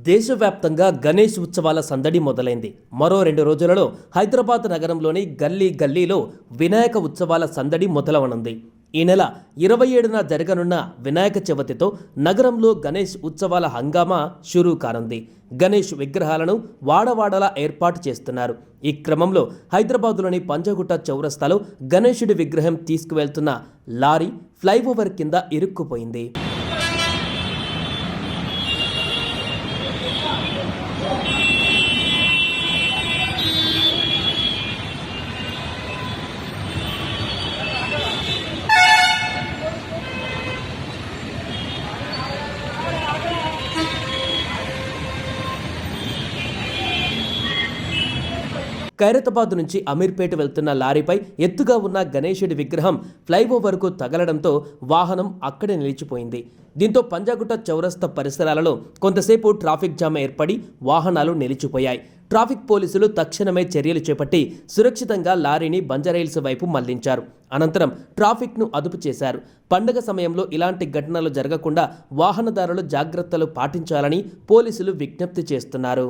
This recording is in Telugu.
దేశవ్యాప్తంగా గణేష్ ఉత్సవాల సందడి మొదలైంది. మరో 2 రోజులలో హైదరాబాద్ నగరంలోని గల్లీ గల్లీలో వినాయక ఉత్సవాల సందడి మొదలవనుంది. ఈ నెల 27న జరగనున్న వినాయక చవితితో నగరంలో గణేష్ ఉత్సవాల హంగామా షురూ కానుంది. గణేష్ విగ్రహాలను వాడవాడలా ఏర్పాటు చేస్తున్నారు. ఈ క్రమంలో హైదరాబాద్లోని పంజాగుట్ట చౌరస్తాలో గణేశుడి విగ్రహం తీసుకువెళ్తున్న లారీ ఫ్లైఓవర్ కింద ఇరుక్కుపోయింది. ఖైరతాబాద్ నుంచి అమీర్పేట వెళ్తున్న లారీపై ఎత్తుగా ఉన్న గణేశుడి విగ్రహం ఫ్లైఓవర్కు తగలడంతో వాహనం అక్కడే నిలిచిపోయింది. దీంతో పంజాగుట్ట చౌరస్తా పరిసరాలలో కొంతసేపు ట్రాఫిక్ జామ్ ఏర్పడి వాహనాలు నిలిచిపోయాయి. ట్రాఫిక్ పోలీసులు తక్షణమే చర్యలు చేపట్టి సురక్షితంగా లారీని బంజారాహిల్స్ వైపు మళ్లించారు. అనంతరం ట్రాఫిక్ను అదుపు చేశారు. పండుగ సమయంలో ఇలాంటి ఘటనలు జరగకుండా వాహనదారులు జాగ్రత్తలు పాటించాలని పోలీసులు విజ్ఞప్తి చేస్తున్నారు.